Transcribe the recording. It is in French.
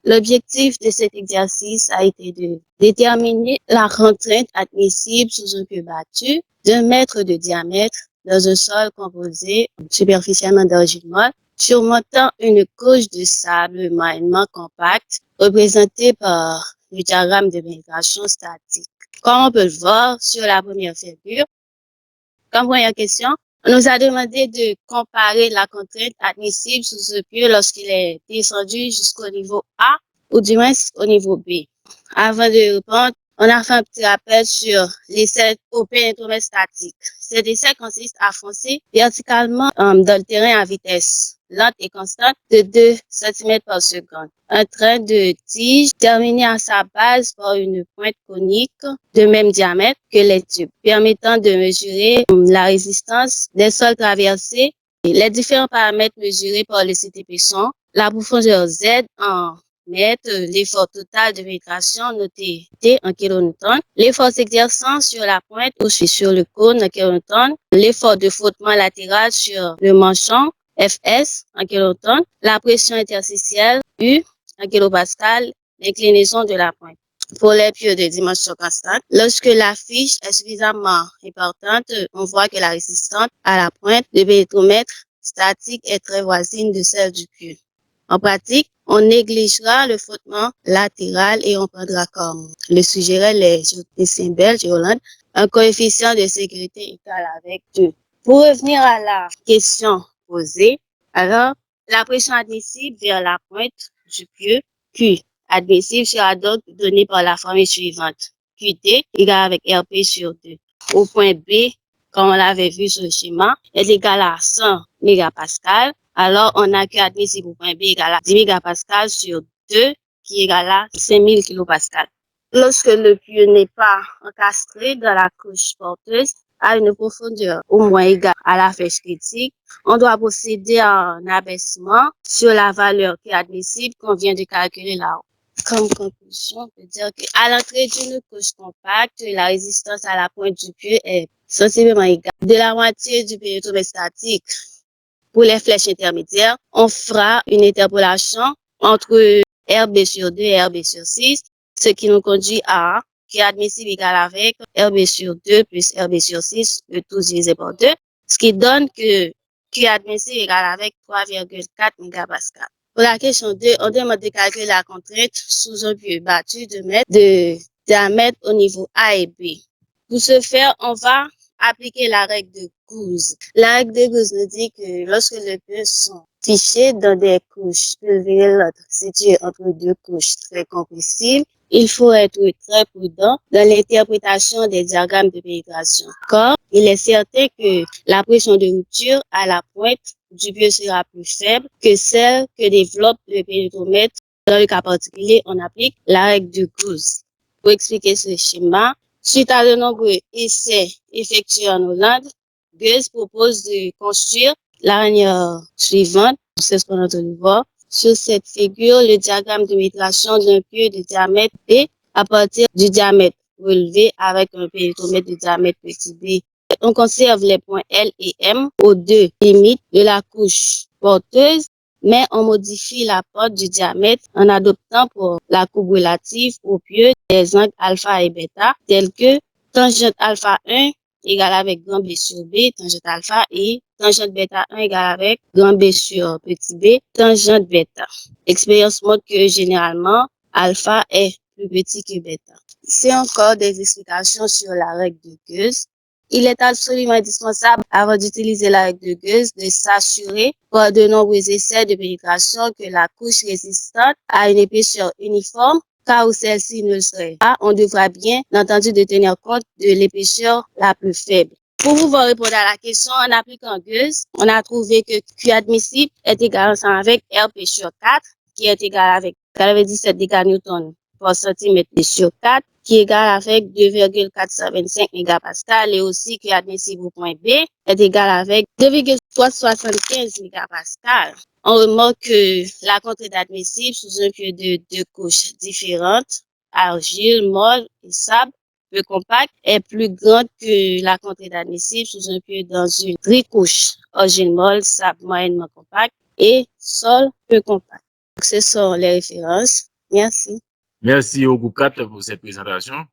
L'objectif de cet exercice a été de déterminer la contrainte admissible sous un pieu battu d'1 mètre de diamètre dans un sol composé superficiellement d'argile molle, surmontant une couche de sable moyennement compacte représentée par le diagramme de pénétration statique. Comme on peut le voir sur la première figure, comme première question, on nous a demandé de comparer la contrainte admissible sous ce pieu lorsqu'il est descendu jusqu'au niveau A ou du moins au niveau B. Avant de répondre, on a fait un petit rappel sur l'essai au pénétromètre statique. Cet essai consiste à foncer verticalement dans le terrain à vitesse lente et constante de 2 cm par seconde. Un train de tige terminé à sa base par une pointe conique de même diamètre que les tubes, permettant de mesurer la résistance des sols traversés. Les différents paramètres mesurés par le CTP sont la profondeur Z en mètres, l'effort total de pénétration noté T en kilonewton, l'effort s'exerçant sur la pointe ou sur le cône en kilonewton, l'effort de frottement latéral sur le manchon Fs en kilonewton, la pression interstitielle U en kilopascal, l'inclinaison de la pointe. Pour les pieux de dimension constante, lorsque la fiche est suffisamment importante, on voit que la résistance à la pointe de pénétromètre statique est très voisine de celle du pieu. En pratique, on négligera le frottement latéral et on prendra comme le suggérait les symboles de Hollande un coefficient de sécurité égal avec 2. Pour revenir à la question posée, alors la pression admissible vers la pointe du pieu Q admissible sera donc donnée par la formule suivante. QT égale avec RP sur 2. Au point B, comme on l'avait vu sur le schéma, est égal à 100 mégapascal. Alors, on a que admissible au point B égale à 10 mégapascal sur 2, qui est égal à 5000 kilopascal. Lorsque le pieu n'est pas encastré dans la couche porteuse à une profondeur au moins égale à la flèche critique, on doit procéder à un abaissement sur la valeur qui est admissible qu'on vient de calculer là-haut. Comme conclusion, on peut dire qu'à l'entrée d'une couche compacte, la résistance à la pointe du pieu est sensiblement égale de la moitié du pénétromètre statique. Pour les flèches intermédiaires, on fera une interpolation entre RB sur 2 et RB sur 6, ce qui nous conduit à qui est admissible égal avec RB sur 2 plus RB sur 6, le tout divisé par 2, ce qui donne que Q admissible égal avec 3,4 mégapascal. Pour la question 2, on demande de calculer la contrainte sous un pieu battu de diamètre au niveau A et B. Pour ce faire, on va appliquer la règle de Gauss. La règle de Gauss nous dit que lorsque les pieux sont fichés dans des couches l'une et l'autre situées entre deux couches très compressibles, il faut être très prudent dans l'interprétation des diagrammes de pénétration. Car il est certain que la pression de rupture à la pointe du pieu sera plus faible que celle que développe le pénétromètre. Dans le cas particulier, on applique la règle de Gauss. Pour expliquer ce schéma, suite à de nombreux essais effectués en Hollande, Gauss propose de construire la manière suivante. C'est ce qu'on a entendu voir. Sur cette figure, le diagramme de pénétration d'un pieu de diamètre B à partir du diamètre relevé avec un pénétromètre de diamètre petit b. On conserve les points L et M aux deux limites de la couche porteuse, mais on modifie la porte du diamètre en adoptant pour la courbe relative au pieu des angles alpha et bêta, tels que tangente alpha 1 égale avec grand B sur B, tangente alpha, et tangente bêta 1 égale avec grand B sur petit b, tangente bêta. L'expérience montre que généralement, alpha est plus petit que bêta. C'est encore des explications sur la règle de Gauss. Il est absolument indispensable, avant d'utiliser la règle de Gauss, de s'assurer par de nombreux essais de pénétration que la couche résistante a une épaisseur uniforme, car où celle-ci ne le serait pas, on devra bien entendu de tenir compte de l'épaisseur la plus faible. Pour pouvoir répondre à la question en appliquant Gauss, on a trouvé que Q admissible est égal ensemble avec RP sur 4, qui est égal avec 97 décanewtons par centimètre sur 4, qui est égal avec 2,425 mégapascal, et aussi Q admissible au point B est égal avec 2,375 mégapascal. On remarque que la contrainte admissible sous un pieu de deux couches différentes, argile, molle et sable, peu compact, est plus grande que la contrainte admissible sous un pieu dans une tricouche, argile, molle, sable moyennement compact et sol peu compact. Donc, ce sont les références. Merci. Merci au groupe 4 pour cette présentation.